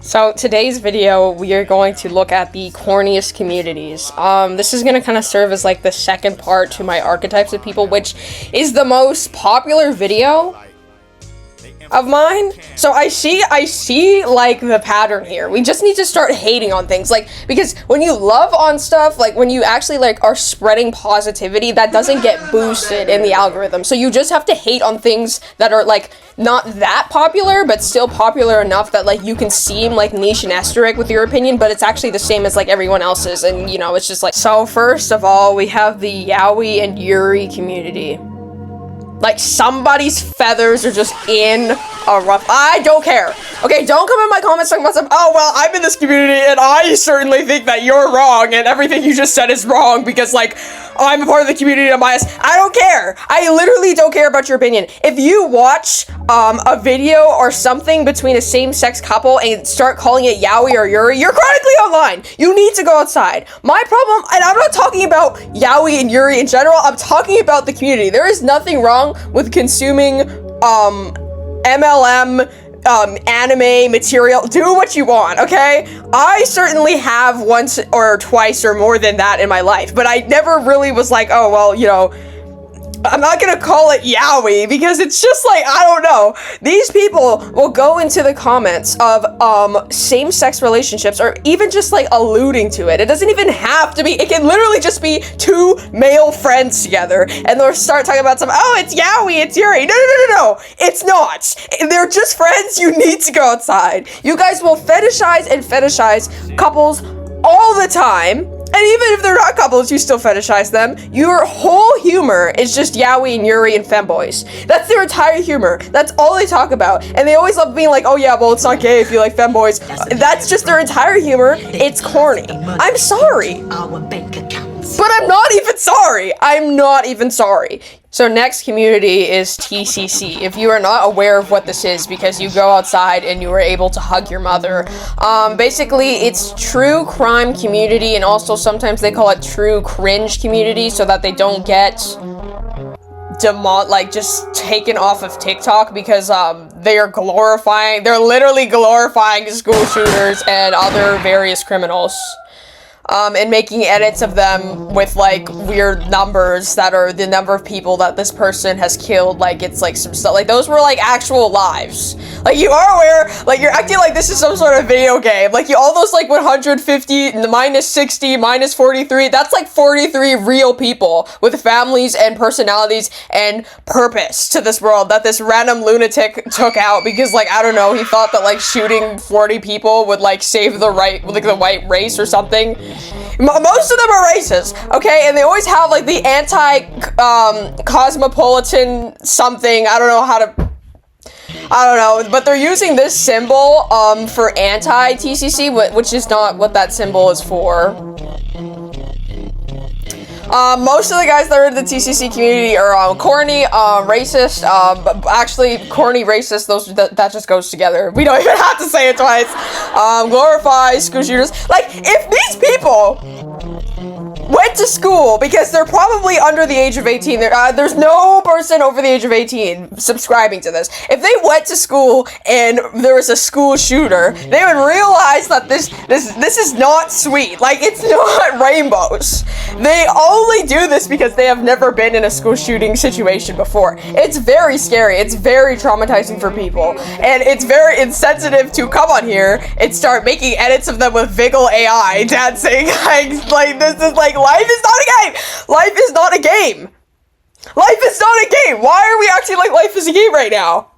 So today's video, we are going to look at the corniest communities. This is going to kind of serve as like the second part to my archetypes of people, which is the most popular video of mine. So I see like the pattern here. We just need to start hating on things, like, because when you love on stuff, like when you actually like are spreading positivity, that doesn't get boosted in the algorithm. So you just have to hate on things that are like not that popular, but still popular enough that like you can seem like niche and esoteric with your opinion, but it's actually the same as like everyone else's, and you know, it's just like. So first of all, we have the Yaoi and Yuri community. Like, somebody's feathers are just in a rough. I don't care. Okay, don't come in my comments talking about some, oh, well, I'm in this community and I certainly think that you're wrong and everything you just said is wrong because, like, I'm a part of the community and I'm biased. I don't care. I literally don't care about your opinion. If you watch a video or something between a same-sex couple and start calling it Yaoi or Yuri, you're chronically online. You need to go outside. My problem, and I'm not talking about Yaoi and Yuri in general, I'm talking about the community. There is nothing wrong with consuming MLM anime material. Do what you want, okay? I certainly have once or twice or more than that in my life, but I never really was like, oh, well, you know, I'm not gonna call it yaoi because it's just like, I don't know. These people will go into the comments of same-sex relationships or even just like alluding to it. It doesn't even have to be, it can literally just be two male friends together and they'll start talking about some, oh, it's yaoi, it's Yuri. No, it's not. They're just friends. You need to go outside. You guys will fetishize couples all the time. And even if they're not couples, you still fetishize them. Your whole humor is just Yaoi and Yuri and femboys. That's their entire humor. That's all they talk about. And they always love being like, oh yeah, well, it's not gay if you like femboys. That's just their entire humor. It's corny. I'm sorry. But I'm not even sorry. I'm not even sorry. So next community is TCC. If you are not aware of what this is because you go outside and you were able to hug your mother, basically it's true crime community, and also sometimes they call it true cringe community so that they don't get just taken off of TikTok because they're literally glorifying school shooters and other various criminals. And making edits of them with like weird numbers that are the number of people that this person has killed. Like it's like some stuff, like those were like actual lives. Like you are aware, like you're acting like this is some sort of video game. Like all those like 150 minus 60 minus 43, that's like 43 real people with families and personalities and purpose to this world that this random lunatic took out because, like, I don't know, he thought that like shooting 40 people would like save the the white race or something. Most of them are racist, okay? And they always have like the cosmopolitan something. I don't know, but they're using this symbol for anti-TCC, which is not what that symbol is for. Most of the guys that are in the TCC community are corny, racist, actually corny, racist, that just goes together. We don't even have to say it twice. Glorify school shooters. Like, if these people went to school, because they're probably under the age of 18, there's no person over the age of 18 subscribing to this. If they went to school and there was a school shooter, they would realize that this is not sweet. Like, it's not rainbows. They only do this because they have never been in a school shooting situation before. It's very scary. It's very traumatizing for people. And it's very insensitive to come on here and start making edits of them with Viggle AI dancing. Like this is like, life is not a game. Life is not a game. Life is not a game. Why are we acting like life is a game right now?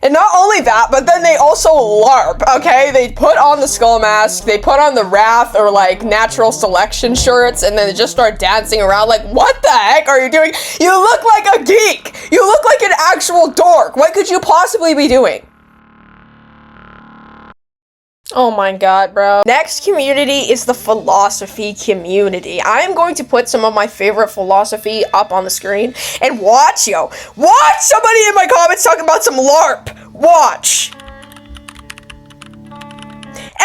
And not only that, but then they also LARP, okay? They put on the skull mask, they put on the wrath or like natural selection shirts, and then they just start dancing around like, what the heck are you doing? You look like a geek! You look like an actual dork! What could you possibly be doing? Oh my god, bro. Next community is the philosophy community. I am going to put some of my favorite philosophy up on the screen, and watch somebody in my comments talking about some LARP. Watch.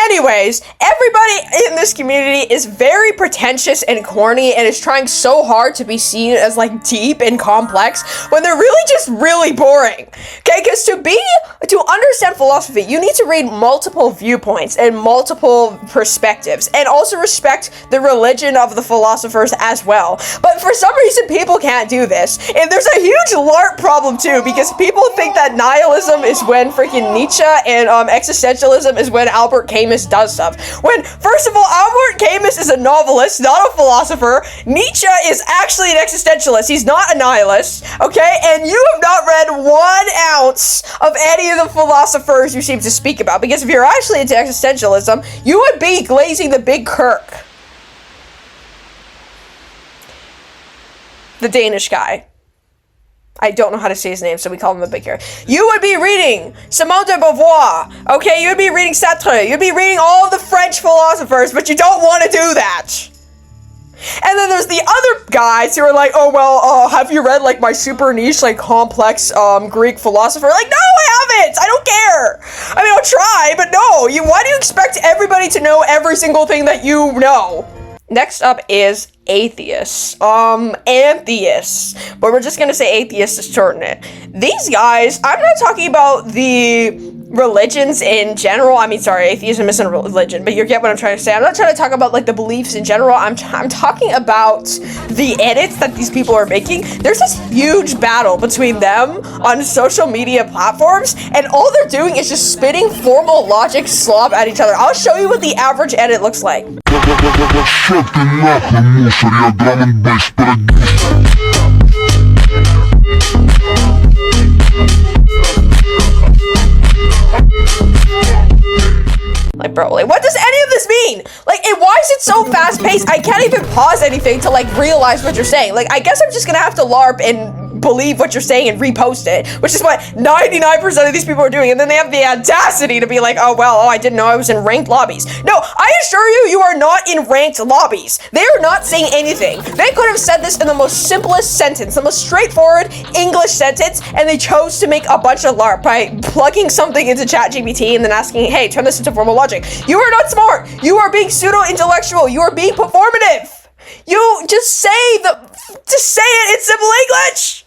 anyways, everybody in this community is very pretentious and corny and is trying so hard to be seen as like deep and complex when they're really just really boring. Okay, because to understand philosophy, you need to read multiple viewpoints and multiple perspectives, and also respect the religion of the philosophers as well. But for some reason, people can't do this. And there's a huge LARP problem too, because people think that nihilism is when freaking Nietzsche and existentialism is when Albert Camus does stuff. When, first of all, Albert Camus is a novelist, not a philosopher. Nietzsche is actually an existentialist. He's not a nihilist, okay? And you have not read 1 ounce of any of the philosophers you seem to speak about, because if you're actually into existentialism, you would be glazing the Big Kirk. The Danish guy. I don't know how to say his name, so we call him the Big Kirk. You would be reading Simone de Beauvoir, okay? You would be reading Sartre. You'd be reading all of the French philosophers, but you don't want to do that. And then there's the other guys who are like, oh, well, have you read, like, my super niche, like, complex, Greek philosopher? Like, no, I haven't! I don't care! I mean, I'll try, but no! Why do you expect everybody to know every single thing that you know? Next up is atheists. Antheists. But we're just gonna say atheists to shorten it. These guys, I'm not talking about the religions in general. I mean, sorry, atheism isn't a religion, but you get what I'm trying to say. I'm not trying to talk about, like, the beliefs in general. I'm talking about the edits that these people are making. There's this huge battle between them on social media platforms, and all they're doing is just spitting formal logic slob at each other. I'll show you what the average edit looks like. Like, bro, like, what does any of this mean? Like, why is it so fast-paced? I can't even pause anything to, like, realize what you're saying. Like, I guess I'm just gonna have to LARP and believe what you're saying and repost it, which is what 99% of these people are doing, and then they have the audacity to be like, oh, I didn't know I was in ranked lobbies. No, I assure you, you are not in ranked lobbies. They are not saying anything. They could have said this in the most simplest sentence, the most straightforward English sentence, and they chose to make a bunch of LARP by plugging something into ChatGPT and then asking, hey, turn this into formal logic. You are not smart. You are being pseudo-intellectual. You are being performative. You just say it in simple English.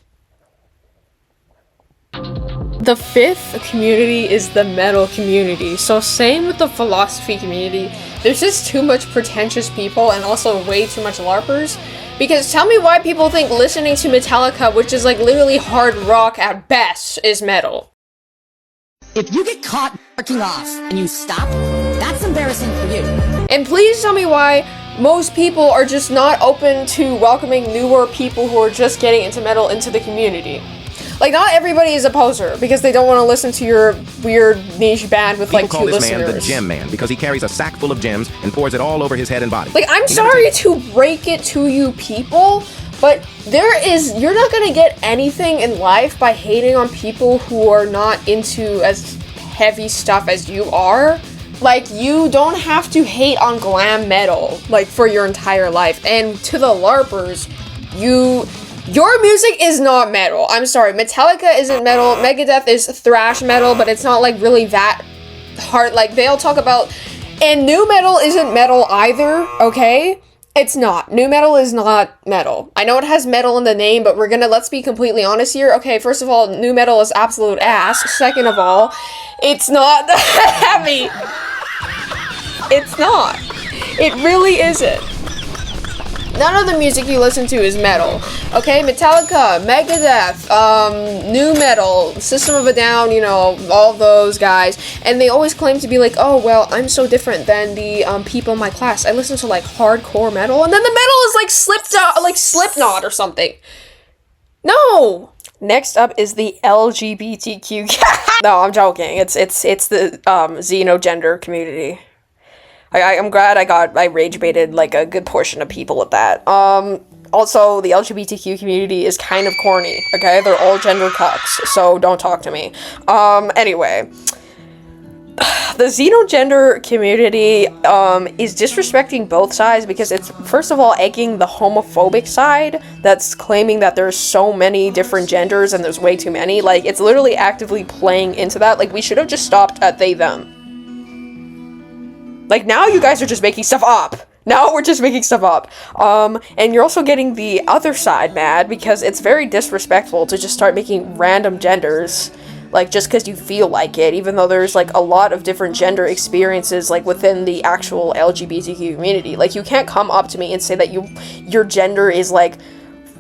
The fifth community is the metal community. So same with the philosophy community. There's just too much pretentious people and also way too much LARPers. Because tell me why people think listening to Metallica, which is like literally hard rock at best, is metal. If you get caught jerking off and you stop, that's embarrassing for you. And please tell me why most people are just not open to welcoming newer people who are just getting into metal into the community. Like, not everybody is a poser because they don't want to listen to your weird niche band with, like, 2 listeners. People call this man the Gem Man because he carries a sack full of gems and pours it all over his head and body. Like, I'm sorry to break it to you people, but you're not gonna get anything in life by hating on people who are not into as heavy stuff as you are. Like, you don't have to hate on glam metal, like, for your entire life. And to the LARPers, your music is not metal. I'm sorry, Metallica isn't metal, Megadeth is thrash metal, but it's not, like, really that hard. Like, they all talk about, and nu metal isn't metal either, okay? It's not. Nu metal is not metal. I know it has metal in the name, but let's be completely honest here. Okay, first of all, nu metal is absolute ass. Second of all, it's not heavy. It's not. It really isn't. None of the music you listen to is metal. Okay, Metallica, Megadeth, nu metal, System of a Down, you know, all those guys. And they always claim to be like, oh, well, I'm so different than the people in my class. I listen to, like, hardcore metal, and then the metal is, like, Slipknot or something. No! Next up is the LGBTQ. No, I'm joking. It's the Xenogender community. I'm glad I rage baited, like, a good portion of people with that. Also, the LGBTQ community is kind of corny, okay? They're all gender cucks, so don't talk to me. Anyway. The Xenogender community, is disrespecting both sides because it's, first of all, egging the homophobic side that's claiming that there's so many different genders and there's way too many. Like, it's literally actively playing into that. Like, we should have just stopped at they, them. Like, now you guys are just making stuff up. Now we're just making stuff up. And you're also getting the other side mad because it's very disrespectful to just start making random genders, like, just because you feel like it, even though there's, like, a lot of different gender experiences, like, within the actual LGBTQ community. Like, you can't come up to me and say that your gender is, like,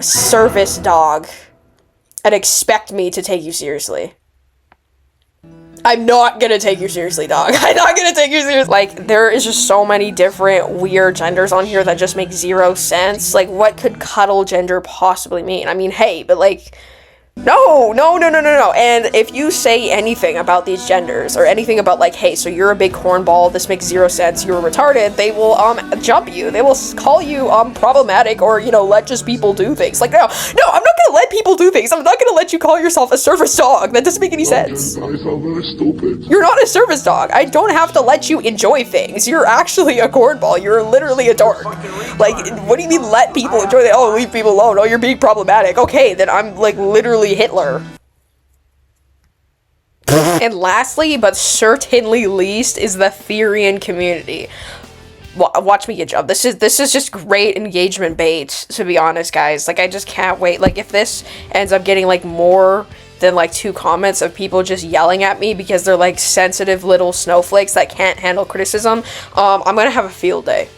service dog and expect me to take you seriously. I'm not gonna take you seriously, dog. I'm not gonna take you seriously. Like, there is just so many different weird genders on here that just make zero sense. Like, what could cuddle gender possibly mean? I mean, hey, but like, no. And if you say anything about these genders, or anything about like, hey, so you're a big cornball, this makes zero sense, you're retarded, they will, jump you. They will call you, problematic, or, you know, let just people do things. Like, no, I'm not gonna let people do things. I'm not gonna let you call yourself a service dog. That doesn't make any sense. I sound very stupid. You're not a service dog. I don't have to let you enjoy things. You're actually a cornball. You're literally a dork. Like, what do you mean let people enjoy that? Oh, leave people alone. Oh, you're being problematic. Okay, then I'm, like, literally Hitler. And lastly, but certainly least, is the Therian community. Watch me get jumped. This is just great engagement bait, to be honest, guys. Like, I just can't wait. Like, if this ends up getting, like, more than, like, 2 comments of people just yelling at me because they're, like, sensitive little snowflakes that can't handle criticism, I'm gonna have a field day.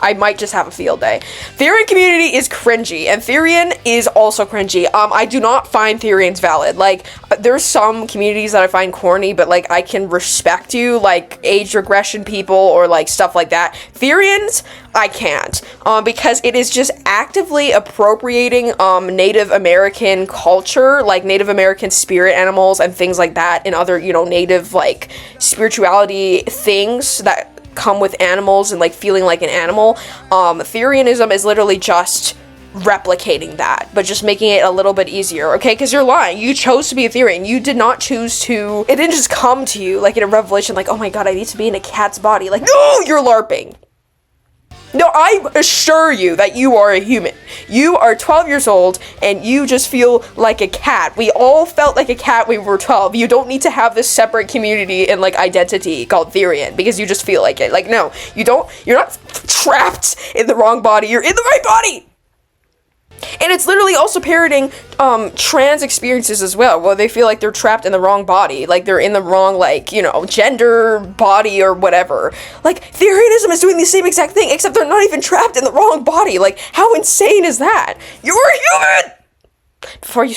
I might just have a field day. Therian community is cringy, and Therian is also cringy. I do not find Therians valid. Like, there's some communities that I find corny, but, like, I can respect you, like, age regression people, or, like, stuff like that. Therians, I can't, because it is just actively appropriating, Native American culture, like, Native American spirit animals and things like that, and other, you know, Native, like, spirituality things that come with animals and like feeling like an animal. Therianism is literally just replicating that, but just making it a little bit easier, okay? Because you're lying. You chose to be a Therian. You did not choose to, it didn't just come to you like in a revelation, like, oh my god, I need to be in a cat's body. Like, no, you're LARPing. No, I assure you that you are a human. You are 12 years old, and you just feel like a cat. We all felt like a cat when we were 12. You don't need to have this separate community and, like, identity called Therian, because you just feel like it. Like, no, you don't, you're not trapped in the wrong body, you're in the right body! And it's literally also parroting, trans experiences as well, where they feel like they're trapped in the wrong body, like they're in the wrong, like, you know, gender, body, or whatever. Like, Therianism is doing the same exact thing, except they're not even trapped in the wrong body. Like, how insane is that? You're a human! Before you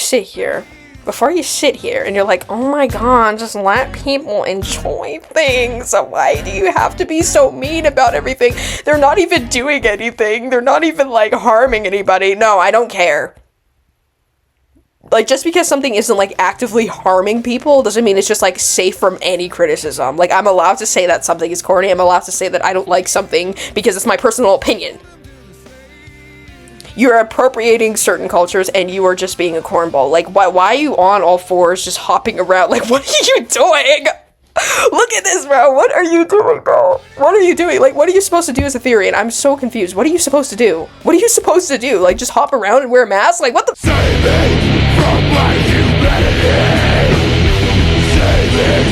sit here and you're like, oh my god, just let people enjoy things. Why do you have to be so mean about everything? They're not even doing anything. They're not even, like, harming anybody. No, I don't care. Like, just because something isn't, like, actively harming people doesn't mean it's just, like, safe from any criticism. Like, I'm allowed to say that something is corny. I'm allowed to say that I don't like something because it's my personal opinion. You're appropriating certain cultures, and you are just being a cornball. Like, why are you on all fours just hopping around? Like, what are you doing? Look at this, bro. What are you doing, bro? What are you doing? Like, what are you supposed to do as a Therian? I'm so confused. What are you supposed to do? What are you supposed to do? Like, just hop around and wear a mask? Like, what the— Save me from my humanity. Save me